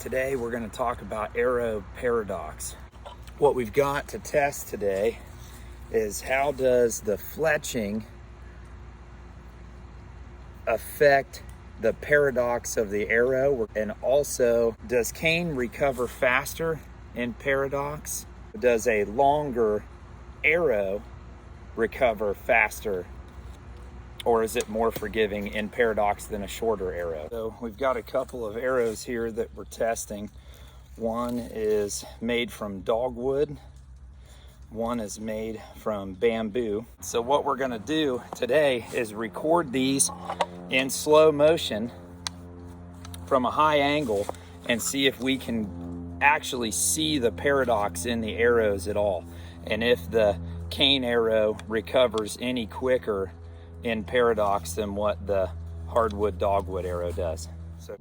Today we're going to talk about arrow paradox. What we've got to test today is how does the fletching affect the paradox of the arrow, and also does cane recover faster in paradox? Does a longer arrow recover faster, or is it more forgiving in paradox than a shorter arrow? So we've got a couple of arrows here that we're testing. One is made from dogwood, one is made from bamboo. So what we're gonna do today is record these in slow motion from a high angle and see if we can actually see the paradox in the arrows at all, and if the cane arrow recovers any quicker in paradox than what the hardwood dogwood arrow does. So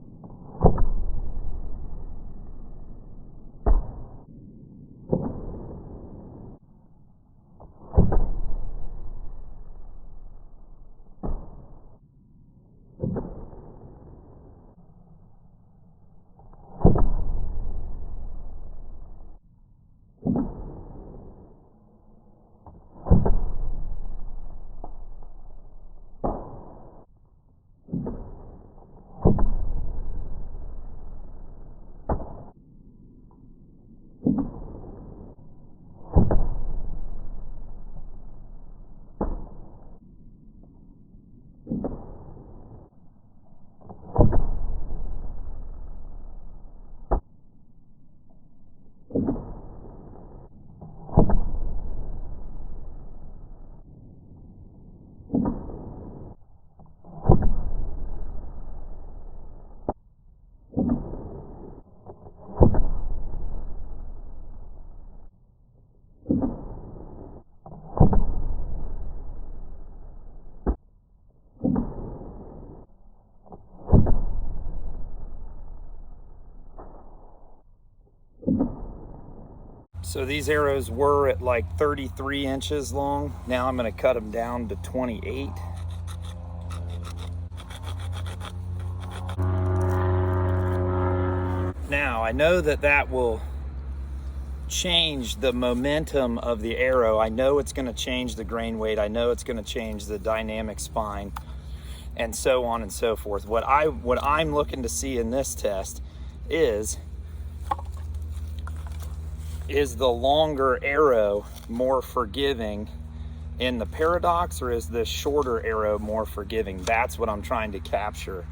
So these arrows were at like 33 inches long. Now I'm going to cut them down to 28. Now I know that will change the momentum of the arrow. I know it's going to change the grain weight. I know it's going to change the dynamic spine, and so on and so forth. What I'm looking to see in this test is the longer arrow more forgiving in the paradox, or is the shorter arrow more forgiving? That's what I'm trying to capture.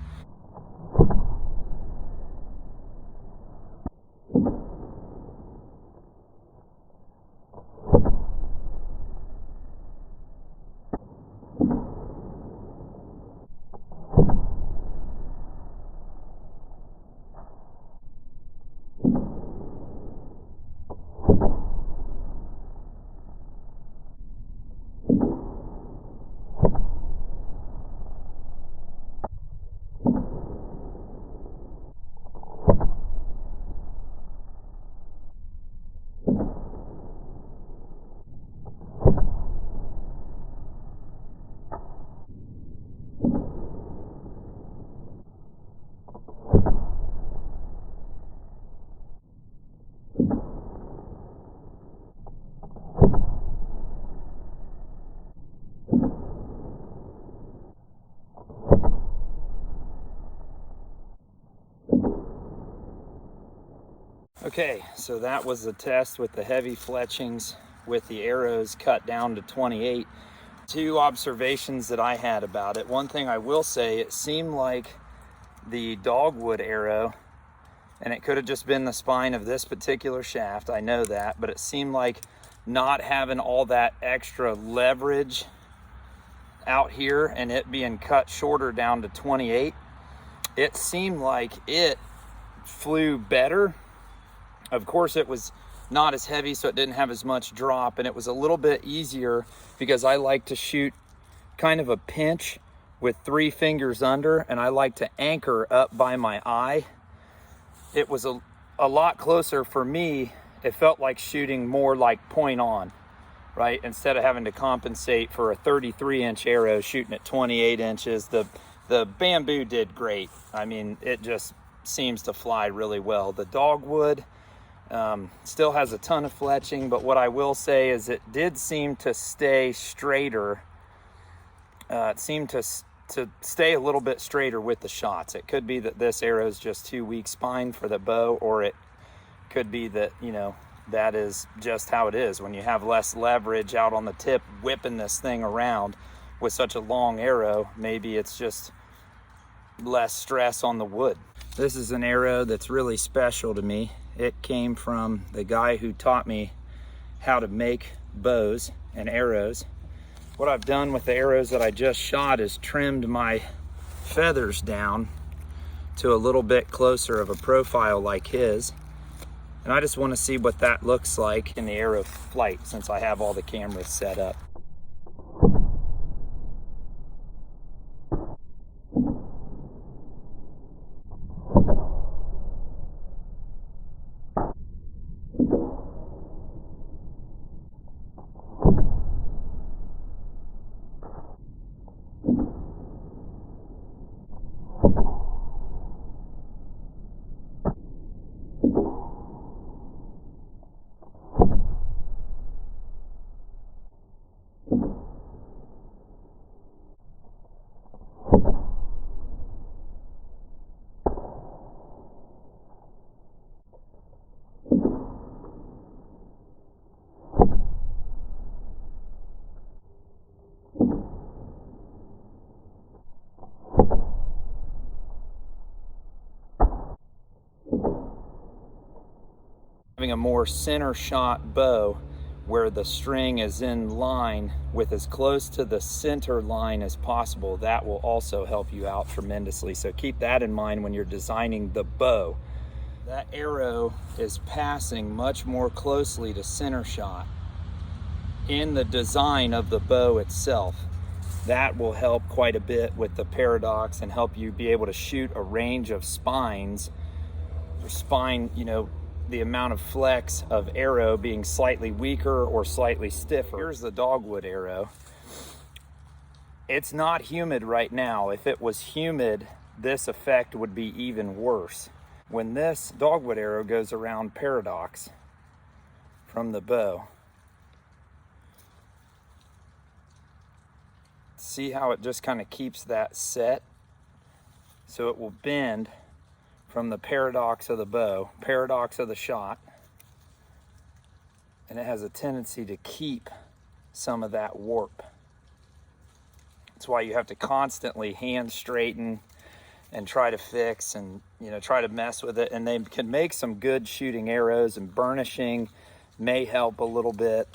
Okay, so that was the test with the heavy fletchings with the arrows cut down to 28. Two observations that I had about it. One thing I will say, it seemed like the dogwood arrow, and it could have just been the spine of this particular shaft, I know that, but it seemed like not having all that extra leverage out here and it being cut shorter down to 28, it seemed like it flew better. Of course, it was not as heavy, so it didn't have as much drop, and it was a little bit easier because I like to shoot kind of a pinch with 3 fingers under, and I like to anchor up by my eye. It was a lot closer for me. It felt like shooting more like point on, right? Instead of having to compensate for a 33-inch arrow shooting at 28 inches. The bamboo did great. I mean, it just seems to fly really well. The Dogwood still has a ton of fletching, but what I will say is it did seem to stay straighter. It seemed to stay a little bit straighter with the shots. It could be that this arrow is just too weak spine for the bow, or it could be that, you know, that is just how it is. When you have less leverage out on the tip, whipping this thing around with such a long arrow, maybe it's just less stress on the wood. This is an arrow that's really special to me. It came from the guy who taught me how to make bows and arrows. What I've done with the arrows that I just shot is trimmed my feathers down to a little bit closer of a profile like his. And I just want to see what that looks like in the arrow flight, since I have all the cameras set up. Having a more center shot bow where the string is in line with as close to the center line as possible, that will also help you out tremendously. So keep that in mind when you're designing the bow. That arrow is passing much more closely to center shot in the design of the bow itself. That will help quite a bit with the paradox and help you be able to shoot a range of spines. Your spine, you know, the amount of flex of arrow being slightly weaker or slightly stiffer. Here's the Dogwood arrow. It's not humid right now. If it was humid, this effect would be even worse. When this Dogwood arrow goes around paradox from the bow, see how it just kind of keeps that set? So it will bend from the paradox of the bow, paradox of the shot, and it has a tendency to keep some of that warp. That's why you have to constantly hand straighten and try to fix and, you know, try to mess with it. And they can make some good shooting arrows, and burnishing may help a little bit.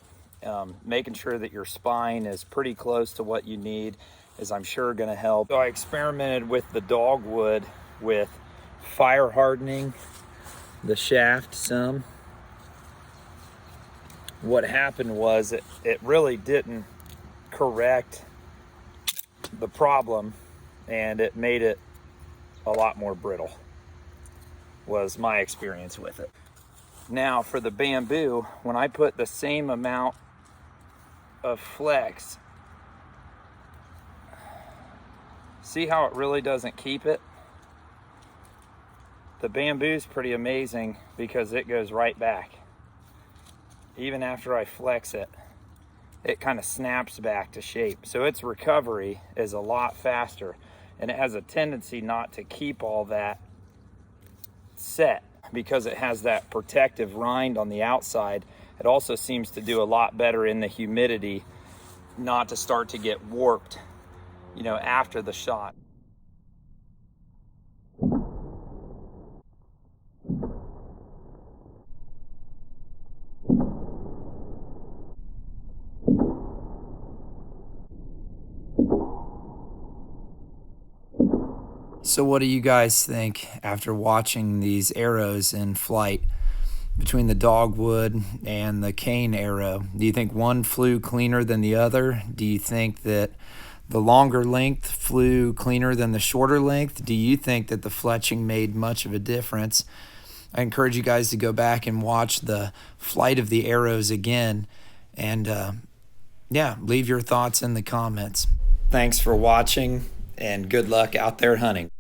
Making sure that your spine is pretty close to what you need is, I'm sure, going to help. So I experimented with the Dogwood with fire hardening the shaft some. What happened was it really didn't correct the problem, and it made it a lot more brittle, was my experience with it. Now for the bamboo, when I put the same amount of flex, see how it really doesn't keep it? The bamboo's pretty amazing because it goes right back. Even after I flex it, it kind of snaps back to shape. So its recovery is a lot faster, and it has a tendency not to keep all that set because it has that protective rind on the outside. It also seems to do a lot better in the humidity, not to start to get warped, you know, after the shot. So what do you guys think after watching these arrows in flight between the Dogwood and the cane arrow? Do you think one flew cleaner than the other? Do you think that the longer length flew cleaner than the shorter length? Do you think that the fletching made much of a difference? I encourage you guys to go back and watch the flight of the arrows again, and yeah, leave your thoughts in the comments. Thanks for watching, and good luck out there hunting.